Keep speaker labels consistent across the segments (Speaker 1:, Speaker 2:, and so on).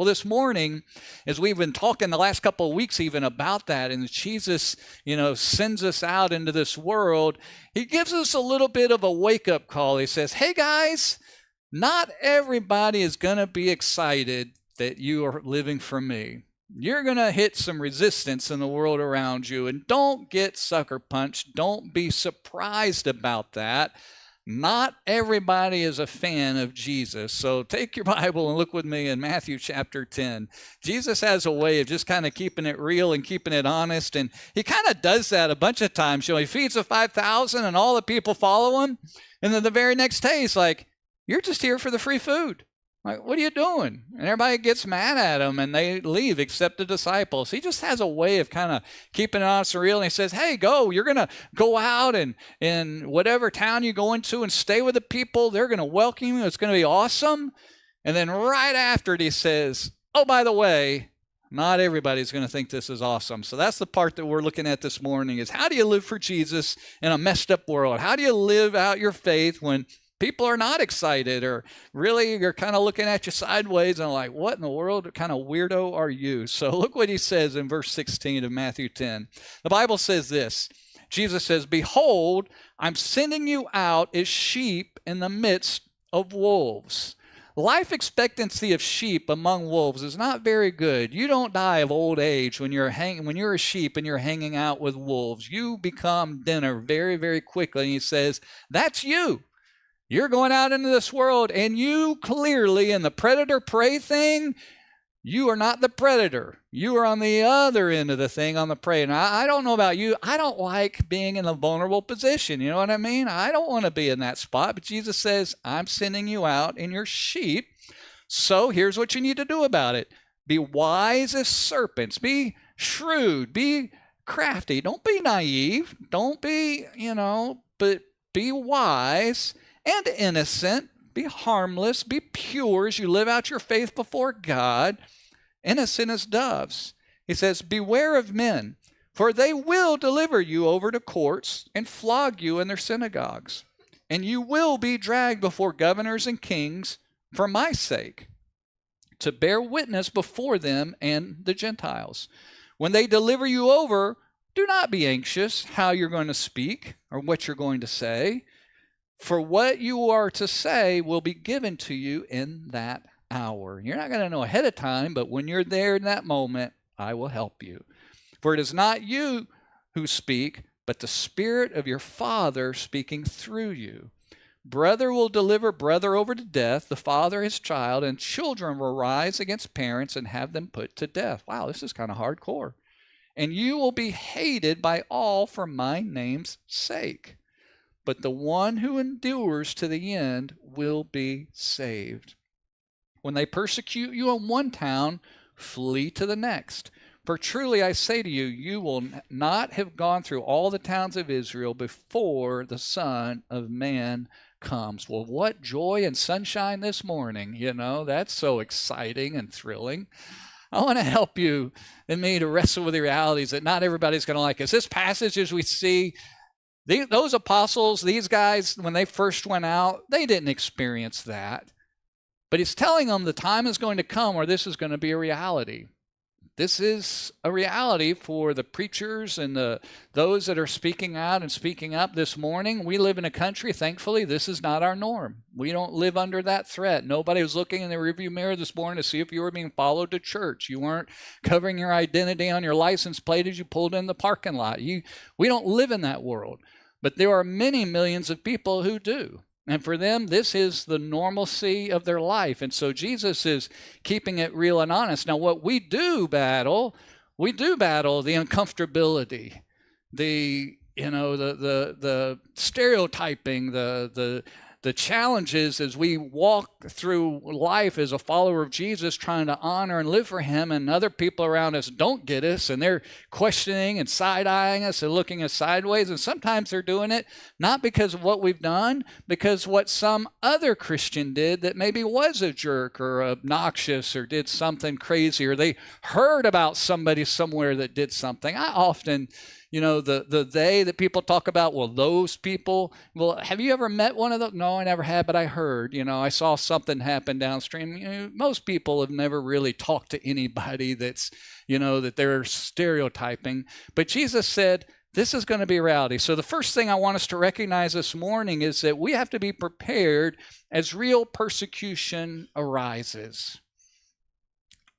Speaker 1: Well, this morning, as we've been talking the last couple of weeks even about that, and Jesus, sends us out into this world, he gives us a little bit of a wake-up call. He says, hey guys, not everybody is going to be excited that you are living for me. You're going to hit some resistance in the world around you, and don't get sucker punched. Don't be surprised about that. Not everybody is a fan of Jesus. So take your Bible and look with me in Matthew chapter 10. Jesus has a way of just kind of keeping it real and keeping it honest. And he kind of does that a bunch of times. He feeds the 5,000 and all the people follow him. And then the very next day, he's like, you're just here for the free food. Like, what are you doing? And everybody gets mad at him and they leave except the disciples. He just has a way of kind of keeping it honest and real. And he says, hey, you're going to go out and in whatever town you go into and stay with the people. They're going to welcome you. It's going to be awesome. And then right after it, he says, oh, by the way, not everybody's going to think this is awesome. So that's the part that we're looking at this morning is how do you live for Jesus in a messed up world? How do you live out your faith when people are not excited or really you're kind of looking at you sideways and like, what in the world what kind of weirdo are you? So look what he says in verse 16 of Matthew 10. The Bible says this. Jesus says, behold, I'm sending you out as sheep in the midst of wolves. Life expectancy of sheep among wolves is not very good. You don't die of old age when you're a sheep and you're hanging out with wolves. You become dinner very, very quickly. And he says, that's you. You're going out into this world and you clearly in the predator-prey thing, you are not the predator. You are on the other end of the thing on the prey. And I don't know about you. I don't like being in a vulnerable position. You know what I mean? I don't want to be in that spot. But Jesus says, I'm sending you out in your sheep. So here's what you need to do about it. Be wise as serpents. Be shrewd. Be crafty. Don't be naive. Don't be, but be wise and innocent, be harmless, be pure as you live out your faith before God, innocent as doves. He says, beware of men, for they will deliver you over to courts and flog you in their synagogues, and you will be dragged before governors and kings for my sake, to bear witness before them and the Gentiles. When they deliver you over, do not be anxious how you're going to speak or what you're going to say. For what you are to say will be given to you in that hour. You're not going to know ahead of time, but when you're there in that moment, I will help you. For it is not you who speak, but the Spirit of your Father speaking through you. Brother will deliver brother over to death, the father his child, and children will rise against parents and have them put to death. Wow, this is kind of hardcore. And you will be hated by all for my name's sake. But the one who endures to the end will be saved. When they persecute you in one town, flee to the next. For truly I say to you, you will not have gone through all the towns of Israel before the Son of Man comes. Well, what joy and sunshine this morning. That's so exciting and thrilling. I want to help you and me to wrestle with the realities that not everybody's going to like us. This passage, as we see, those apostles, these guys, when they first went out, they didn't experience that. But he's telling them the time is going to come where this is going to be a reality. This is a reality for the preachers and those that are speaking out and speaking up this morning. We live in a country, thankfully, this is not our norm. We don't live under that threat. Nobody was looking in the rearview mirror this morning to see if you were being followed to church. You weren't covering your identity on your license plate as you pulled in the parking lot. We don't live in that world. But there are many millions of people who do. And for them, this is the normalcy of their life. And so Jesus is keeping it real and honest. Now, what we do battle the uncomfortability, the stereotyping, the challenges as we walk through life as a follower of Jesus, trying to honor and live for him, and other people around us don't get us, and they're questioning and side-eyeing us and looking us sideways. And sometimes they're doing it not because of what we've done, because what some other Christian did that maybe was a jerk or obnoxious or did something crazy, or they heard about somebody somewhere that did something. I often the they that people talk about, well, those people. Well, have you ever met one of those? No, I never had, but I heard, I saw something happen downstream. Most people have never really talked to anybody that's, that they're stereotyping. But Jesus said, this is going to be reality. So the first thing I want us to recognize this morning is that we have to be prepared as real persecution arises.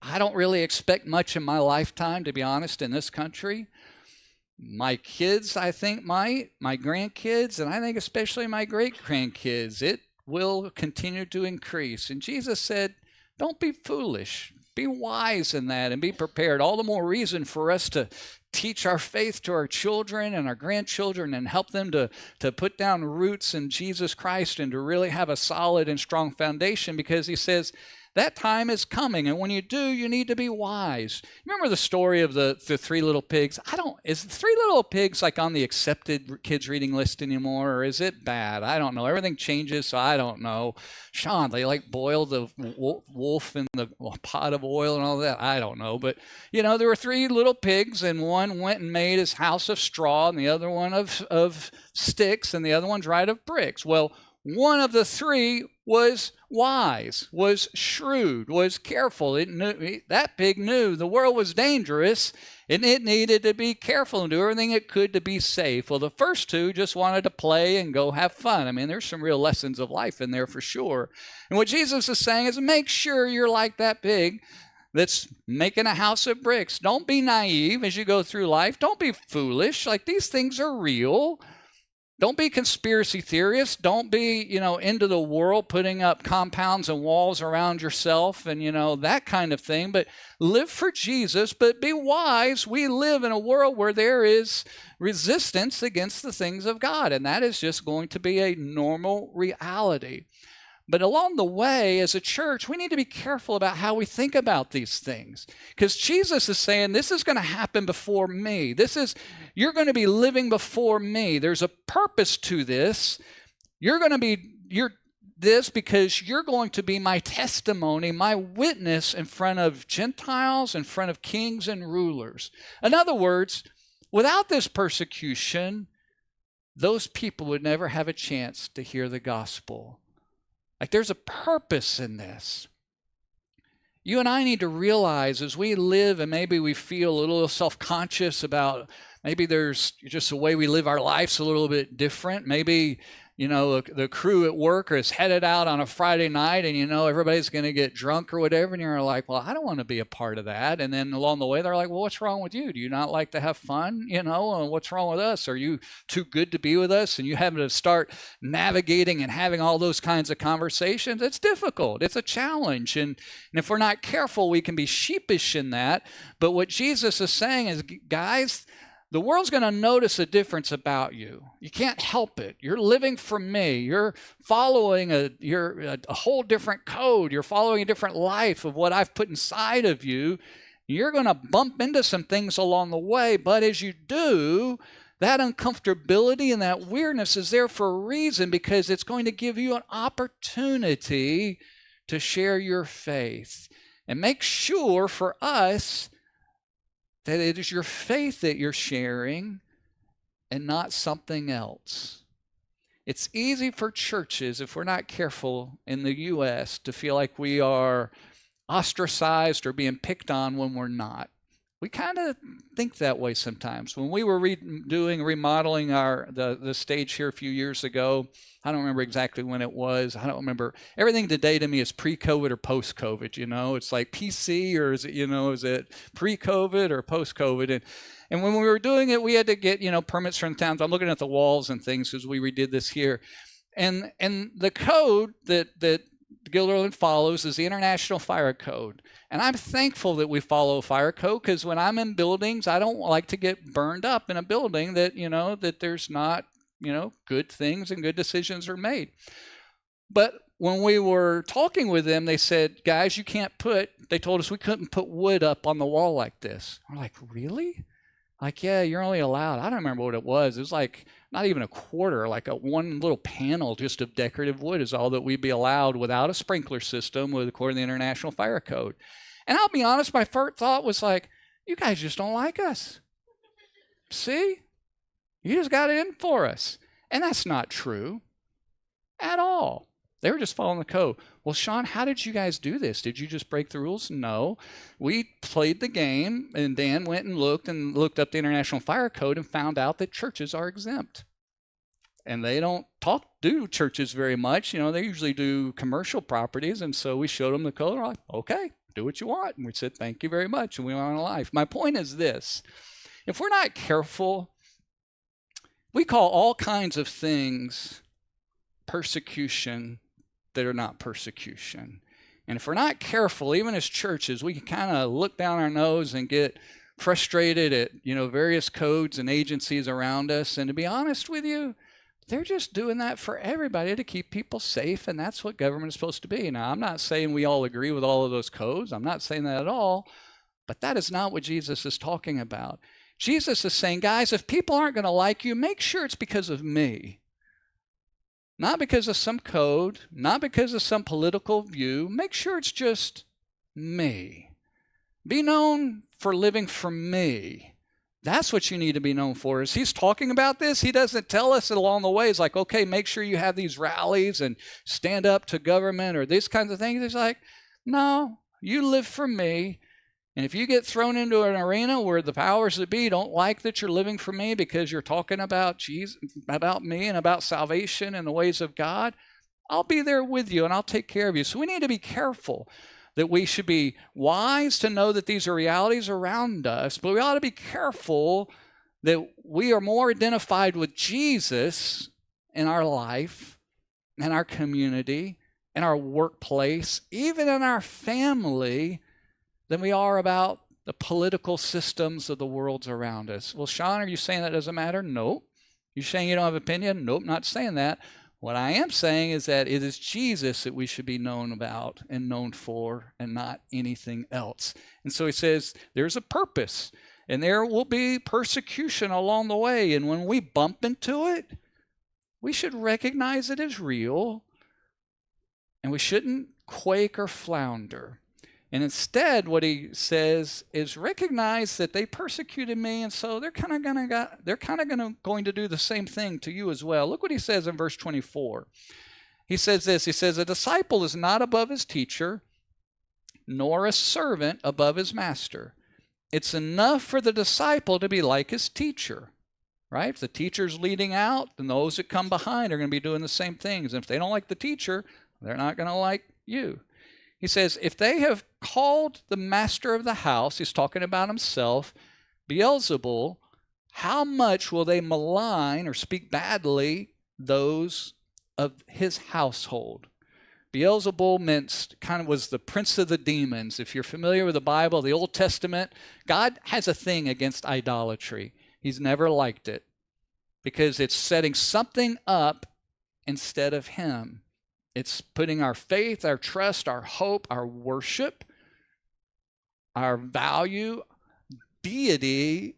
Speaker 1: I don't really expect much in my lifetime, to be honest, in this country. My kids, I think, might. My grandkids, and I think especially my great-grandkids. It will continue to increase. And Jesus said, don't be foolish. Be wise in that and be prepared. All the more reason for us to teach our faith to our children and our grandchildren and help them to put down roots in Jesus Christ and to really have a solid and strong foundation, because he says that time is coming, and when you do, you need to be wise. Remember the story of the three little pigs? Is Three Little Pigs like on the accepted kids reading list anymore, or is it bad? I don't know. Everything changes, so I don't know. Sean, they like boil the wolf in the pot of oil and all that. I don't know. But, there were three little pigs, and one went and made his house of straw, and the other one of sticks, and the other one dried of bricks. Well, one of the three was wise, was shrewd, was careful. That pig knew the world was dangerous and it needed to be careful and do everything it could to be safe. Well, the first two just wanted to play and go have fun. I mean, there's some real lessons of life in there for sure. And what Jesus is saying is make sure you're like that pig that's making a house of bricks. Don't be naive as you go through life. Don't be foolish. Like, these things are real. Don't be conspiracy theorists. Don't be, into the world, putting up compounds and walls around yourself and, that kind of thing. But live for Jesus, but be wise. We live in a world where there is resistance against the things of God, and that is just going to be a normal reality. But along the way, as a church, we need to be careful about how we think about these things. Because Jesus is saying, this is going to happen before me. You're going to be living before me. There's a purpose to this. You're this because you're going to be my testimony, my witness in front of Gentiles, in front of kings and rulers. In other words, without this persecution, those people would never have a chance to hear the gospel. Like, there's a purpose in this. You and I need to realize as we live, and maybe we feel a little self-conscious about, maybe there's just a way we live our lives a little bit different. Maybe, the crew at work is headed out on a Friday night and, everybody's going to get drunk or whatever. And you're like, well, I don't want to be a part of that. And then along the way, they're like, well, what's wrong with you? Do you not like to have fun? What's wrong with us? Are you too good to be with us? And you having to start navigating and having all those kinds of conversations. It's difficult. It's a challenge. And if we're not careful, we can be sheepish in that. But what Jesus is saying is, guys, the world's going to notice a difference about you. You can't help it. You're living for me. You're following a whole different code. You're following a different life of what I've put inside of you. You're going to bump into some things along the way, but as you do, that uncomfortability and that weirdness is there for a reason, because it's going to give you an opportunity to share your faith. And make sure for us that it is your faith that you're sharing and not something else. It's easy for churches, if we're not careful in the U.S., to feel like we are ostracized or being picked on when we're not. We kind of think that way sometimes. When we were remodeling the stage here a few years ago, I don't remember exactly when it was. I don't remember. Everything today to me is pre-COVID or post-COVID, It's like PC, or is it pre-COVID or post-COVID? And when we were doing it, we had to get, permits from towns. I'm looking at the walls and things because we redid this here. And the code that Guilderland follows is the International Fire Code. And I'm thankful that we follow fire code, because when I'm in buildings, I don't like to get burned up in a building that, that there's not, good things and good decisions are made. But when we were talking with them, they said, guys, they told us we couldn't put wood up on the wall like this. We're like, really? Like, yeah, you're only allowed. I don't remember what it was. It was like not even a quarter, like one little panel just of decorative wood is all that we'd be allowed without a sprinkler system, according to the International Fire Code. And I'll be honest, my first thought was like, you guys just don't like us. See? You just got it in for us. And that's not true at all. They were just following the code. Well, Sean, how did you guys do this? Did you just break the rules? No. We played the game, and Dan went and looked up the International Fire Code and found out that churches are exempt. And they don't do churches very much. They usually do commercial properties. And so we showed them the code. They're like, okay, do what you want. And we said, thank you very much. And we went on life. My point is this. If we're not careful, we call all kinds of things persecution that are not persecution. And if we're not careful, even as churches, we can kind of look down our nose and get frustrated at, various codes and agencies around us. And to be honest with you, they're just doing that for everybody to keep people safe, and that's what government is supposed to be. Now, I'm not saying we all agree with all of those codes. I'm not saying that at all, but that is not what Jesus is talking about. Jesus is saying, guys, if people aren't going to like you, make sure it's because of me. Not because of some code, not because of some political view. Make sure it's just me. Be known for living for me. That's what you need to be known for. As he's talking about this, he doesn't tell us along the way. He's like, okay, make sure you have these rallies and stand up to government or these kinds of things. He's like, no, you live for me. And if you get thrown into an arena where the powers that be don't like that you're living for me because you're talking about Jesus, about me and about salvation and the ways of God, I'll be there with you and I'll take care of you. So we need to be careful that we should be wise to know that these are realities around us, but we ought to be careful that we are more identified with Jesus in our life, in our community, in our workplace, even in our family, than we are about the political systems of the worlds around us. Well, Sean, are you saying that doesn't matter? Nope. You saying you don't have opinion? Nope, not saying that. What I am saying is that it is Jesus that we should be known about and known for and not anything else. And so he says there's a purpose and there will be persecution along the way. And when we bump into it, we should recognize it as real and we shouldn't quake or flounder. And instead, what he says is recognize that they persecuted me, and so they're kind of going to do the same thing to you as well. Look what he says in verse 24. He says this. He says, a disciple is not above his teacher, nor a servant above his master. It's enough for the disciple to be like his teacher, right? If the teacher's leading out, then those that come behind are going to be doing the same things. And if they don't like the teacher, they're not going to like you. He says, if they have called the master of the house, he's talking about himself, Beelzebul, how much will they malign or speak badly those of his household? Beelzebul was the prince of the demons. If you're familiar with the Bible, the Old Testament, God has a thing against idolatry. He's never liked it because it's setting something up instead of him. It's putting our faith, our trust, our hope, our worship, our value, deity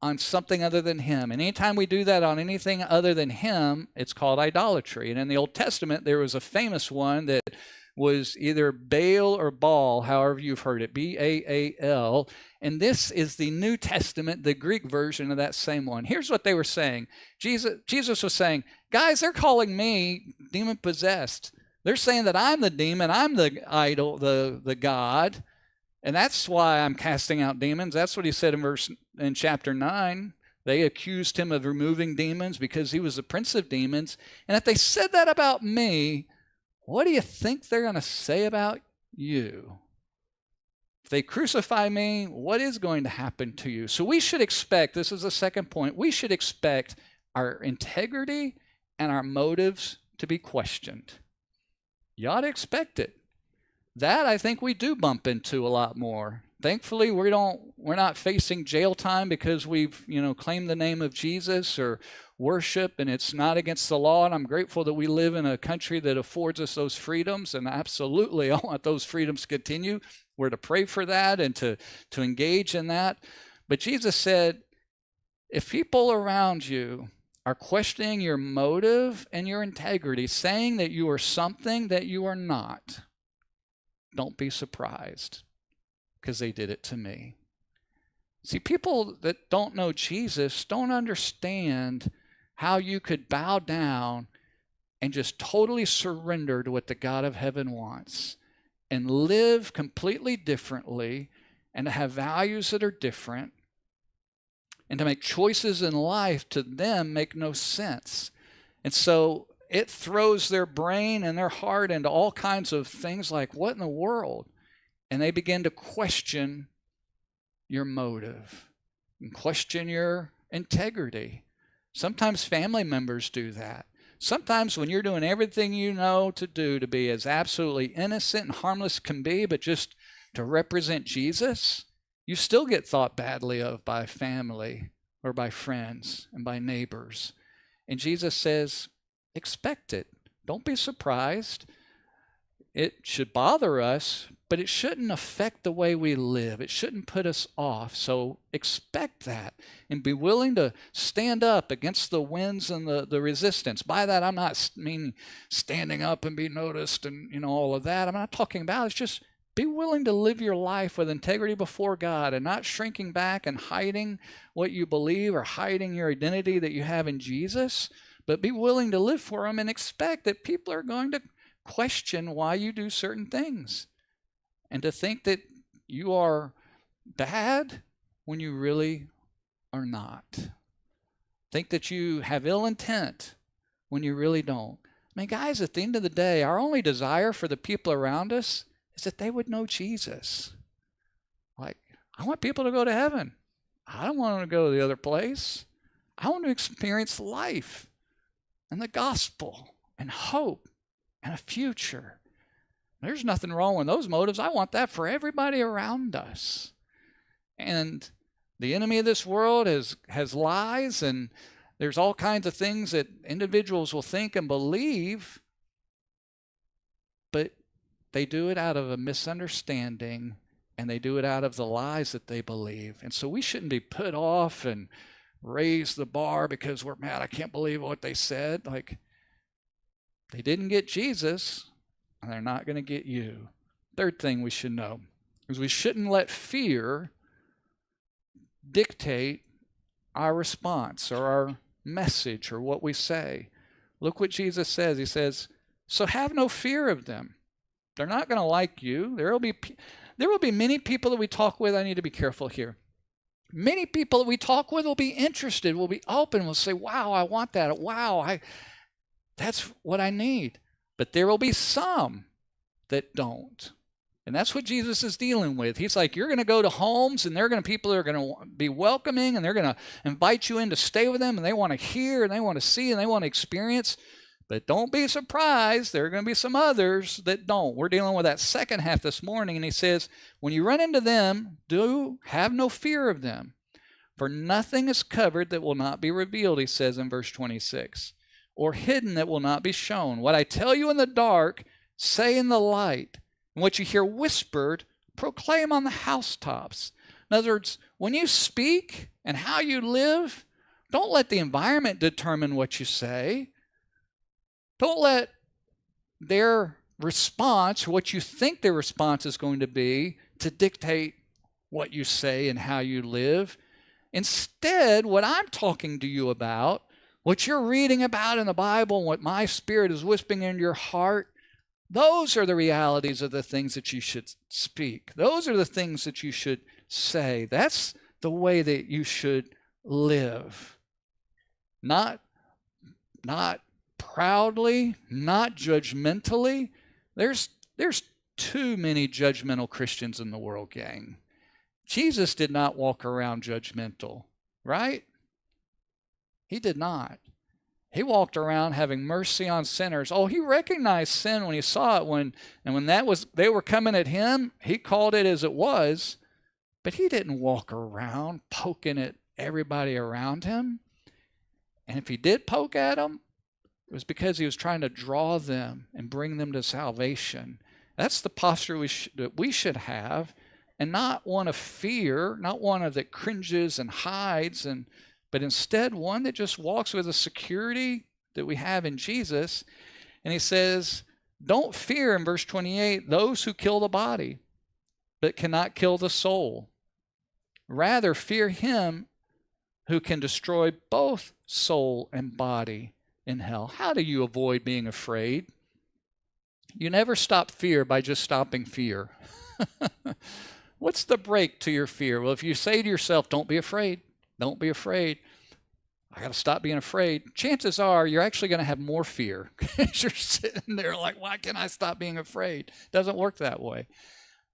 Speaker 1: on something other than him. And anytime we do that on anything other than him, it's called idolatry. And in the Old Testament, there was a famous one that was either Baal or Baal, however you've heard it, B-A-A-L. And this is the New Testament, the Greek version of that same one. Here's what they were saying. Jesus was saying, guys, they're calling me demon-possessed. They're saying that I'm the demon, I'm the idol, the God, and that's why I'm casting out demons. That's what he said in chapter 9. They accused him of removing demons because he was the prince of demons. And if they said that about me, what do you think they're going to say about you? If they crucify me, what is going to happen to you? So we should expect, this is the second point, we should expect our integrity and our motives to be questioned. You ought to expect it. That I think we do bump into a lot more. Thankfully, we're not facing jail time because we've, claimed the name of Jesus or worship, and it's not against the law. And I'm grateful that we live in a country that affords us those freedoms. And absolutely, I want those freedoms to continue. We're to pray for that and to engage in that. But Jesus said, if people around you are questioning your motive and your integrity, saying that you are something that you are not, don't be surprised, because they did it to me. See, people that don't know Jesus don't understand how you could bow down and just totally surrender to what the God of heaven wants and live completely differently and to have values that are different and to make choices in life to them make no sense. And so it throws their brain and their heart into all kinds of things like, what in the world? And they begin to question your motive and question your integrity. Sometimes family members do that. Sometimes when you're doing everything you know to do to be as absolutely innocent and harmless can be, but just to represent Jesus, you still get thought badly of by family or by friends and by neighbors. And Jesus says, expect it. Don't be surprised. It should bother us, but it shouldn't affect the way we live. It shouldn't put us off. So expect that and be willing to stand up against the winds and the resistance. By that, I'm not meaning standing up and be noticed and all of that. I'm not talking about it. It's just be willing to live your life with integrity before God and not shrinking back and hiding what you believe or hiding your identity that you have in Jesus, but be willing to live for Him and expect that people are going to question why you do certain things and to think that you are bad when you really are not. Think that you have ill intent when you really don't. I mean, guys, at the end of the day, our only desire for the people around us is that they would know Jesus. Like, I want people to go to heaven. I don't want them to go to the other place. I want to experience life and the gospel and hope and a future. There's nothing wrong with those motives. I want that for everybody around us. And the enemy of this world has lies, and there's all kinds of things that individuals will think and believe, but they do it out of a misunderstanding, and they do it out of the lies that they believe. And so we shouldn't be put off and raise the bar because we're mad. I can't believe what they said. Like, they didn't get Jesus, and they're not going to get you. Third thing we should know is we shouldn't let fear dictate our response or our message or what we say. Look what Jesus says. He says, so have no fear of them. They're not going to like you. There will be many people that we talk with. I need to be careful here. Many people that we talk with will be interested, will be open, will say, wow, I want that. Wow, that's what I need. But there will be some that don't. And that's what Jesus is dealing with. He's like, you're going to go to homes, and people are going to be welcoming, and they're going to invite you in to stay with them, and they want to hear, and they want to see, and they want to experience. But don't be surprised. There are going to be some others that don't. We're dealing with that second half this morning, and he says, when you run into them, have no fear of them. For nothing is covered that will not be revealed, he says in verse 26, or hidden that will not be shown. What I tell you in the dark, say in the light. And what you hear whispered, proclaim on the housetops. In other words, when you speak and how you live, don't let the environment determine what you say. Don't let their response, or what you think their response is going to be, to dictate what you say and how you live. Instead, what I'm talking to you about, what you're reading about in the Bible, and what my Spirit is whispering into your heart, those are the realities of the things that you should speak. Those are the things that you should say. That's the way that you should live. Not proudly, not judgmentally. There's too many judgmental Christians in the world, gang. Jesus did not walk around judgmental, right? He did not. He walked around having mercy on sinners. Oh, he recognized sin when he saw it. When they were coming at him, he called it as it was. But he didn't walk around poking at everybody around him. And if he did poke at them, it was because he was trying to draw them and bring them to salvation. That's the posture that we should have, and not one of fear, not one of that cringes and hides, but instead one that just walks with a security that we have in Jesus. And he says, don't fear, in verse 28, those who kill the body, but cannot kill the soul. Rather, fear him who can destroy both soul and body in hell. How do you avoid being afraid? You never stop fear by just stopping fear. What's the break to your fear? Well, if you say to yourself, don't be afraid, don't be afraid, I got to stop being afraid, chances are you're actually going to have more fear because you're sitting there like, why can't I stop being afraid? It doesn't work that way.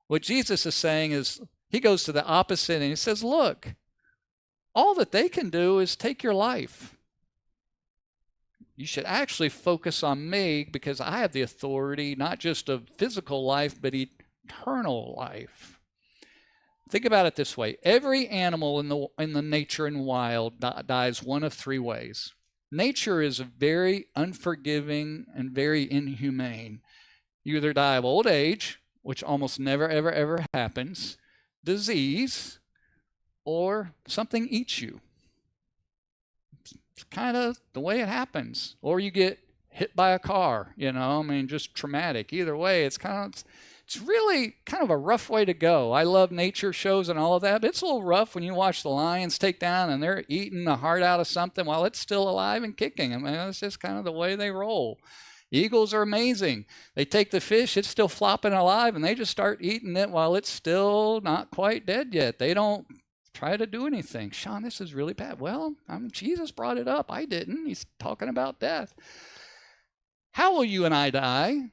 Speaker 1: What Jesus is saying is, he goes to the opposite and he says, look, all that they can do is take your life. You should actually focus on me because I have the authority, not just of physical life, but eternal life. Think about it this way. Every animal in the nature and wild dies one of three ways. Nature is very unforgiving and very inhumane. You either die of old age, which almost never, ever, ever happens, disease, or something eats you. It's kind of the way it happens. Or you get hit by a car, just traumatic. Either way, it's really kind of a rough way to go. I love nature shows and all of that, but it's a little rough when you watch the lions take down and they're eating the heart out of something while it's still alive and kicking. It's just kind of the way they roll. Eagles are amazing. They take the fish, it's still flopping alive, and they just start eating it while it's still not quite dead yet. They don't try to do anything. Sean, this is really bad. Well, Jesus brought it up. I didn't. He's talking about death. How will you and I die?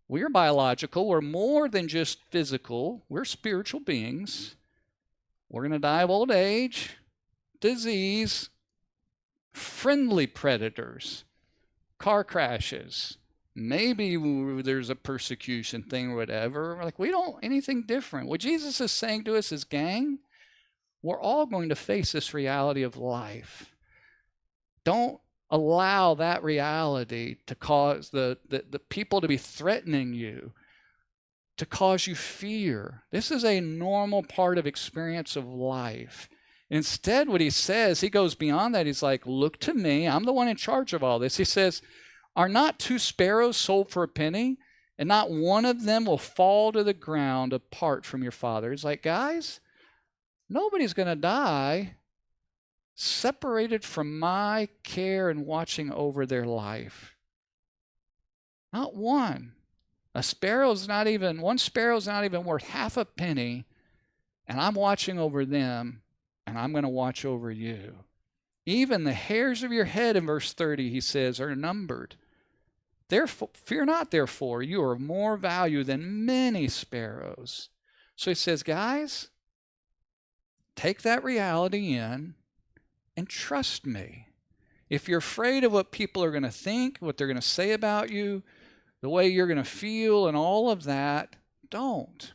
Speaker 1: We're biological. We're more than just physical. We're spiritual beings. We're going to die of old age, disease, friendly predators, car crashes. Maybe there's a persecution thing or whatever. We don't anything different. What Jesus is saying to us is, gang, we're all going to face this reality of life. Don't allow that reality to cause the people to be threatening you, to cause you fear. This is a normal part of experience of life. Instead, what he says, he goes beyond that. He's like, look to me. I'm the one in charge of all this. He says, are not 2 sparrows sold for a penny? And not one of them will fall to the ground apart from your Father. He's like, guys, nobody's going to die separated from my care and watching over their life. Not one. One sparrow's not even worth half a penny, and I'm watching over them, and I'm going to watch over you. Even the hairs of your head, in verse 30, he says, are numbered. Therefore, fear not, therefore, you are of more value than many sparrows. So he says, guys, take that reality in and trust me. If you're afraid of what people are going to think, what they're going to say about you, the way you're going to feel and all of that, don't.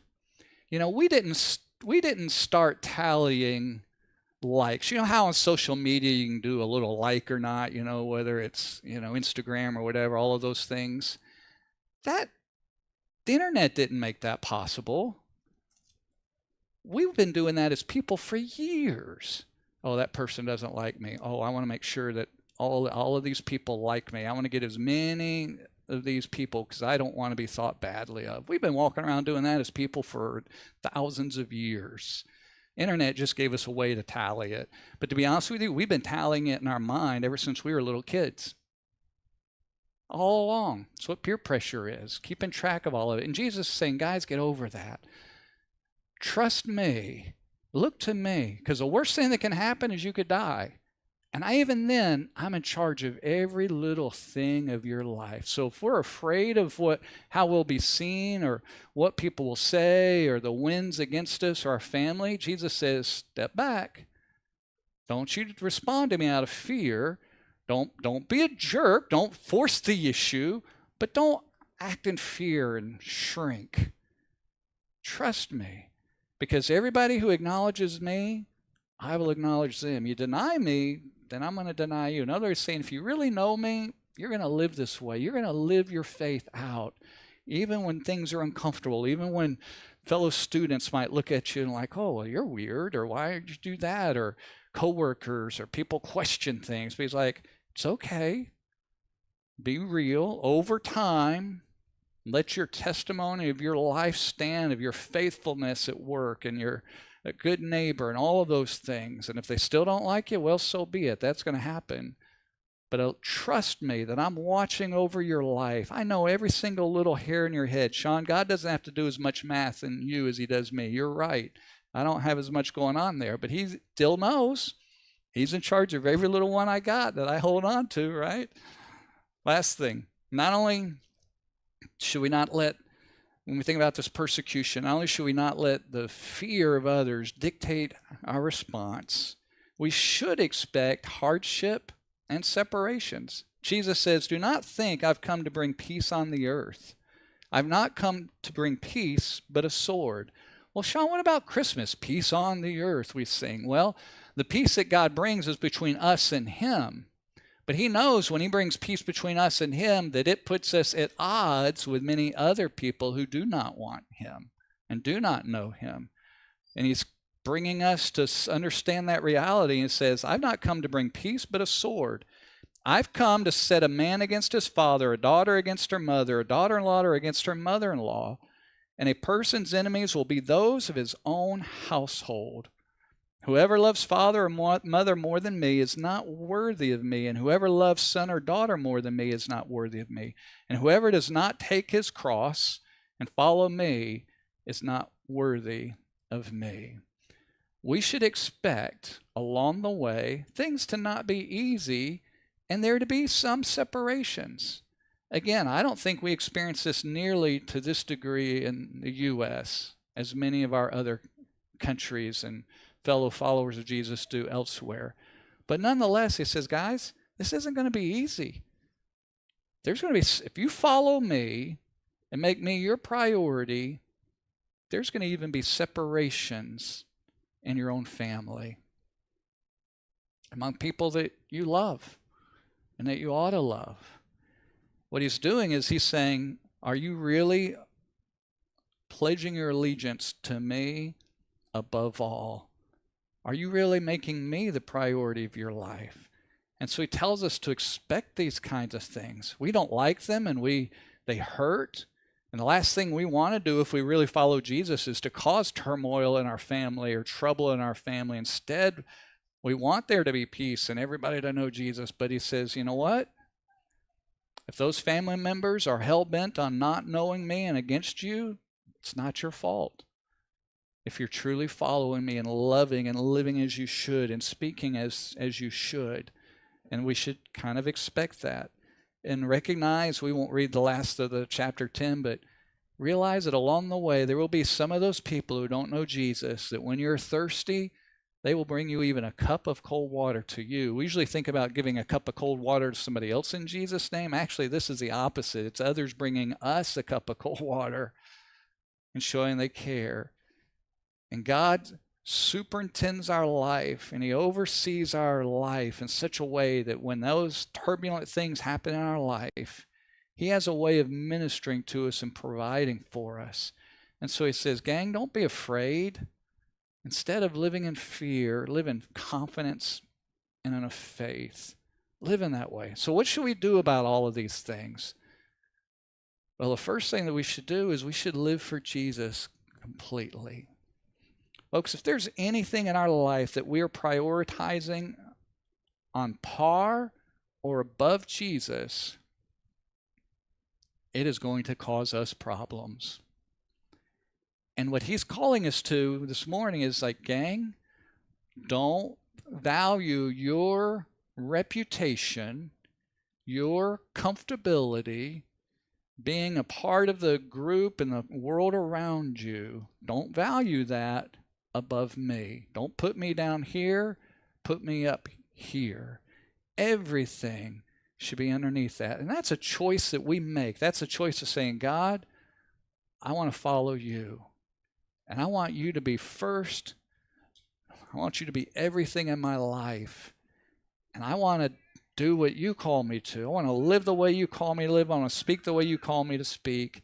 Speaker 1: We didn't start tallying likes. You know how on social media you can do a little like or not, whether it's, Instagram or whatever, all of those things. The internet didn't make that possible. We've been doing that as people for years. Oh, that person doesn't like me. Oh, I want to make sure that all of these people like me. I want to get as many of these people because I don't want to be thought badly of. We've been walking around doing that as people for thousands of years. Internet just gave us a way to tally it. But to be honest with you, we've been tallying it in our mind ever since we were little kids. All along. That's what peer pressure is, keeping track of all of it. And Jesus is saying, guys, get over that. Trust me. Look to me, because the worst thing that can happen is you could die. And I'm in charge of every little thing of your life. So if we're afraid of how we'll be seen or what people will say or the winds against us or our family, Jesus says, step back. Don't you respond to me out of fear. Don't be a jerk. Don't force the issue, but don't act in fear and shrink. Trust me. Because everybody who acknowledges me, I will acknowledge them. You deny me, then I'm going to deny you. In other words, saying, if you really know me, you're going to live this way. You're going to live your faith out, even when things are uncomfortable, even when fellow students might look at you and like, oh, well, you're weird, or why did you do that? Or coworkers or people question things. But he's like, it's okay. Be real. Over time, let your testimony of your life stand, of your faithfulness at work and your a good neighbor, and all of those things. And if they still don't like you, well, so be it. That's going to happen. But trust me that I'm watching over your life. I know every single little hair in your head. Sean, God doesn't have to do as much math in you as he does me. You're right. I don't have as much going on there, but he still knows. He's in charge of every little one I got that I hold on to, right? Last thing, not only should we not let, when we think about this persecution, not only should we not let the fear of others dictate our response, we should expect hardship and separations. Jesus says, do not think I've come to bring peace on the earth. I've not come to bring peace, but a sword. Well, Sean, what about Christmas? Peace on the earth, we sing. Well, the peace that God brings is between us and him. But he knows when he brings peace between us and him that it puts us at odds with many other people who do not want him and do not know him. And he's bringing us to understand that reality and says, I've not come to bring peace, but a sword. I've come to set a man against his father, a daughter against her mother, a daughter-in-law against her mother-in-law, and a person's enemies will be those of his own household. Whoever loves father or mother more than me is not worthy of me, and whoever loves son or daughter more than me is not worthy of me. And whoever does not take his cross and follow me is not worthy of me. We should expect along the way things to not be easy and there to be some separations. Again, I don't think we experience this nearly to this degree in the U.S. as many of our other countries and fellow followers of Jesus do elsewhere. But nonetheless, he says, guys, this isn't going to be easy. There's going to be, if you follow me and make me your priority, there's going to even be separations in your own family, among people that you love and that you ought to love. What he's doing is he's saying, are you really pledging your allegiance to me above all? Are you really making me the priority of your life? And so he tells us to expect these kinds of things. We don't like them and they hurt. And the last thing we want to do if we really follow Jesus is to cause turmoil in our family or trouble in our family. Instead, we want there to be peace and everybody to know Jesus. But he says, you know what? If those family members are hell-bent on not knowing me and against you, it's not your fault. If you're truly following me and loving and living as you should and speaking as you should. And we should kind of expect that. And recognize, we won't read the last of the chapter 10, but realize that along the way there will be some of those people who don't know Jesus, that when you're thirsty, they will bring you even a cup of cold water to you. We usually think about giving a cup of cold water to somebody else in Jesus' name. Actually, this is the opposite. It's others bringing us a cup of cold water and showing they care. And God superintends our life and he oversees our life in such a way that when those turbulent things happen in our life, he has a way of ministering to us and providing for us. And so he says, gang, don't be afraid. Instead of living in fear, live in confidence and in a faith. Live in that way. So what should we do about all of these things? Well, the first thing that we should do is we should live for Jesus completely. Folks, if there's anything in our life that we are prioritizing on par or above Jesus, it is going to cause us problems. And what he's calling us to this morning is like, gang, don't value your reputation, your comfortability, being a part of the group and the world around you. Don't value that above me. Don't put me down here, put me up here. Everything should be underneath that. And that's a choice that we make. That's a choice of saying, God, I want to follow you. And I want you to be first. I want you to be everything in my life. And I want to do what you call me to. I want to live the way you call me to live. I want to speak the way you call me to speak.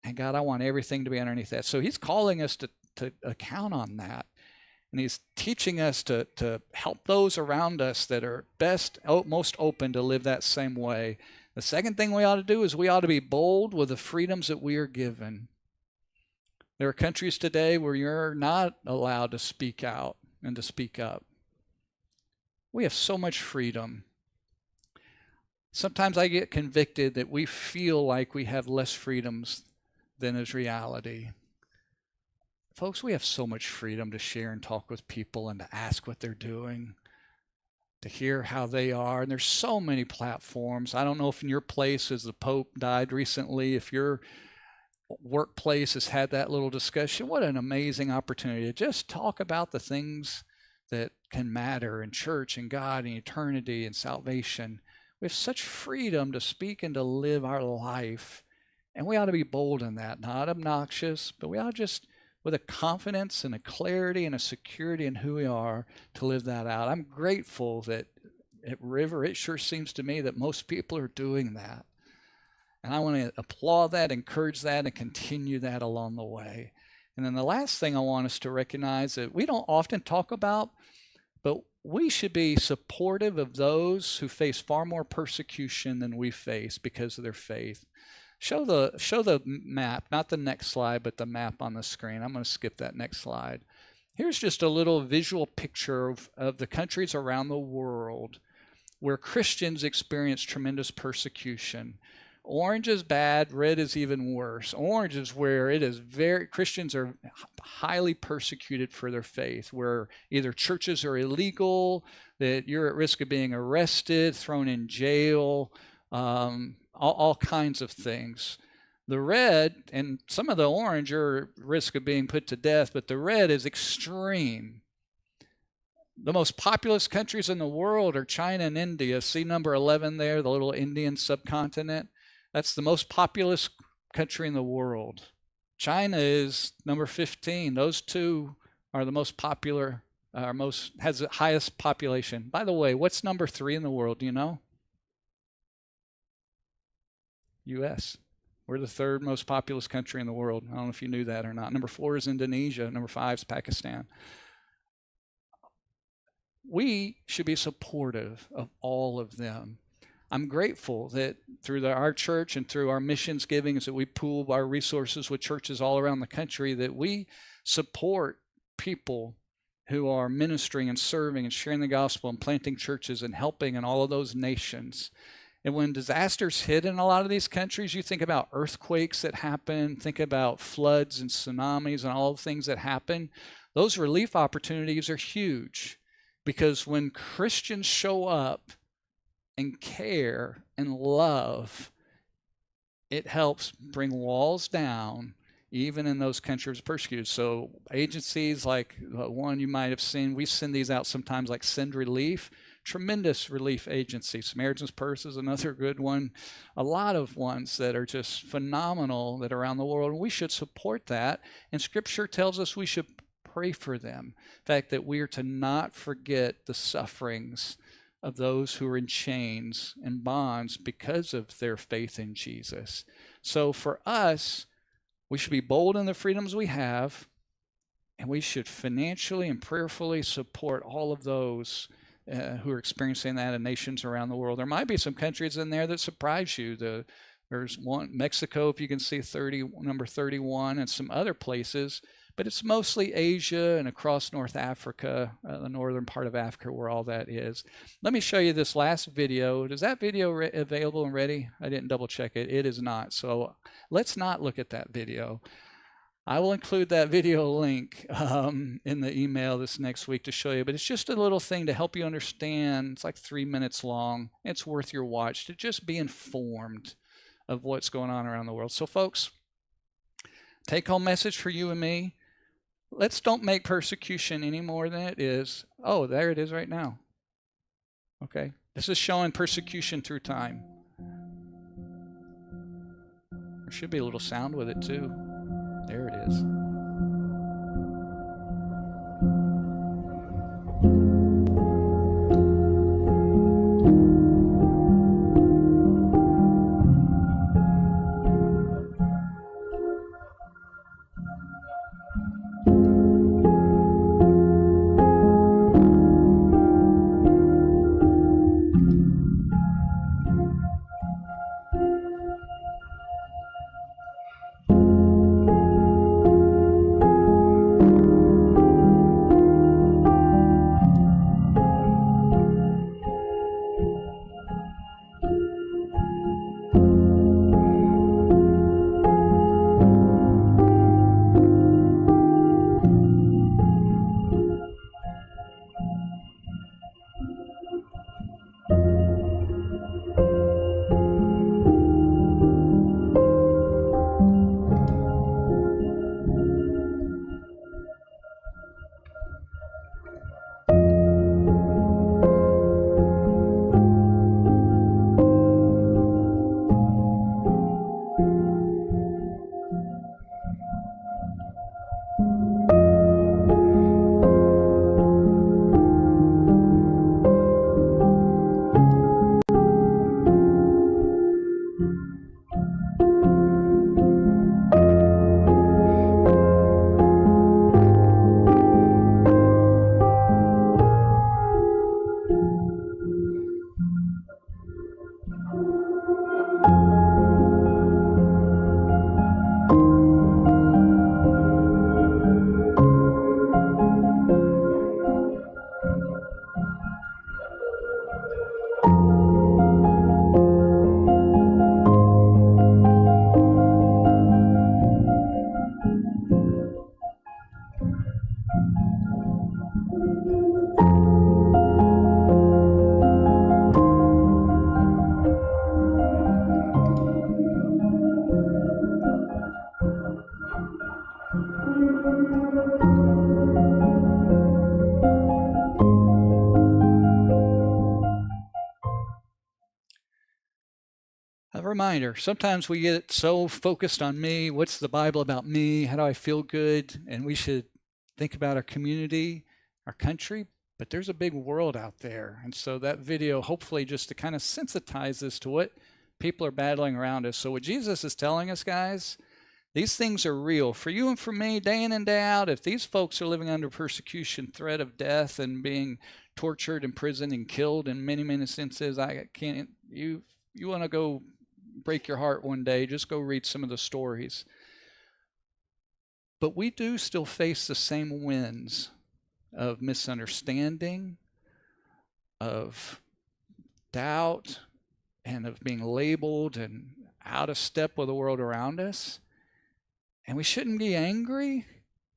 Speaker 1: And God, I want everything to be underneath that. So he's calling us to account on that. And he's teaching us to help those around us that are most open to live that same way. The second thing we ought to do is we ought to be bold with the freedoms that we are given. There are countries today where you're not allowed to speak out and to speak up. We have so much freedom. Sometimes I get convicted that we feel like we have less freedoms than is reality. Folks, we have so much freedom to share and talk with people and to ask what they're doing, to hear how they are. And there's so many platforms. I don't know if in your place, as the Pope died recently, if your workplace has had that little discussion. What an amazing opportunity to just talk about the things that can matter in church and God and eternity and salvation. We have such freedom to speak and to live our life. And we ought to be bold in that, not obnoxious, but we ought to just, with a confidence and a clarity and a security in who we are, to live that out. I'm grateful that at River, it sure seems to me that most people are doing that. And I want to applaud that, encourage that, and continue that along the way. And then the last thing I want us to recognize that we don't often talk about, but we should be supportive of those who face far more persecution than we face because of their faith. Show the map, not the next slide, but the map on the screen. I'm going to skip that next slide. Here's just a little visual picture of the countries around the world where Christians experience tremendous persecution. Orange is bad, red is even worse. Orange is where Christians are highly persecuted for their faith, where either churches are illegal, that you're at risk of being arrested, thrown in jail, all kinds of things. The red and some of the orange are at risk of being put to death, but the red is extreme. The most populous countries in the world are China and India. See number 11 there, the little Indian subcontinent? That's the most populous country in the world. China is number 15. Those two are the most popular, has the highest population. By the way, what's number 3 in the world? Do you know? U.S. We're the 3rd most populous country in the world. I don't know if you knew that or not. Number 4 is Indonesia. Number 5 is Pakistan. We should be supportive of all of them. I'm grateful that through our church and through our missions givings that we pool our resources with churches all around the country, that we support people who are ministering and serving and sharing the gospel and planting churches and helping in all of those nations. And when disasters hit in a lot of these countries, you think about earthquakes that happen, think about floods and tsunamis and all the things that happen. Those relief opportunities are huge because when Christians show up and care and love, it helps bring walls down even in those countries persecuted. So agencies like one you might have seen, we send these out sometimes, like Send Relief, tremendous relief agency. Samaritan's Purse is another good one. A lot of ones that are just phenomenal that are around the world, and we should support that. And Scripture tells us we should pray for them. In fact, that we are to not forget the sufferings of those who are in chains and bonds because of their faith in Jesus. So for us, we should be bold in the freedoms we have, and we should financially and prayerfully support all of those who are experiencing that in nations around the world. There might be some countries in there that surprise you. There's one, Mexico, if you can see number 31, and some other places, but it's mostly Asia and across North Africa, the northern part of Africa where all that is. Let me show you this last video. Is that video available and ready? I didn't double check it. It is not. So let's not look at that video. I will include that video link in the email this next week to show you, but it's just a little thing to help you understand. It's like 3 minutes long. It's worth your watch to just be informed of what's going on around the world. So folks, take home message for you and me. Let's don't make persecution any more than it is. Oh, there it is right now. Okay. This is showing persecution through time. There should be a little sound with it too. There it is. reminder, sometimes we get so focused on me. What's the Bible about me? How do I feel good? And we should think about our community, our country, but there's a big world out there. And so that video, hopefully just to kind of sensitize us to what people are battling around us. So what Jesus is telling us, guys, these things are real for you and for me, day in and day out. If these folks are living under persecution, threat of death, and being tortured, imprisoned, and killed in many, many senses, I can't. You want to go break your heart one day? Just go read some of the stories. But we do still face the same winds of misunderstanding, of doubt, and of being labeled and out of step with the world around us. And we shouldn't be angry,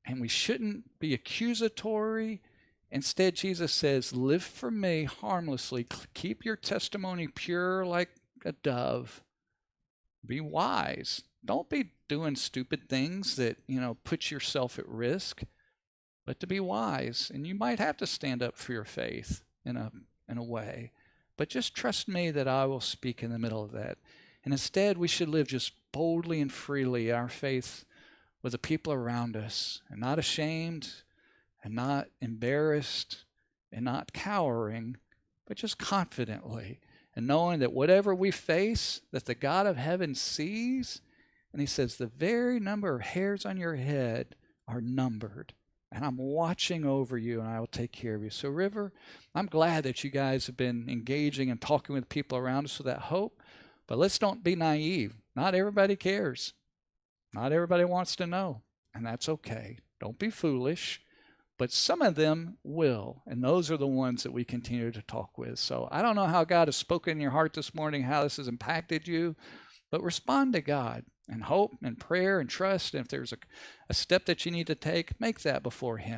Speaker 1: and we shouldn't be accusatory. Instead, Jesus says, live for me harmlessly. Keep your testimony pure like a dove. Be wise. Don't be doing stupid things that, put yourself at risk, but to be wise. And you might have to stand up for your faith in a way. But just trust me that I will speak in the middle of that. And instead, we should live just boldly and freely our faith with the people around us, and not ashamed, and not embarrassed, and not cowering, but just confidently, and knowing that whatever we face, that the God of heaven sees, and he says, the very number of hairs on your head are numbered, and I'm watching over you, and I will take care of you. So River, I'm glad that you guys have been engaging and talking with people around us with that hope, but let's don't be naive. Not everybody cares. Not everybody wants to know, and that's okay. Don't be foolish, but some of them will, and those are the ones that we continue to talk with. So I don't know how God has spoken in your heart this morning, how this has impacted you, but respond to God and hope and prayer and trust. And if there's a step that you need to take, make that before him.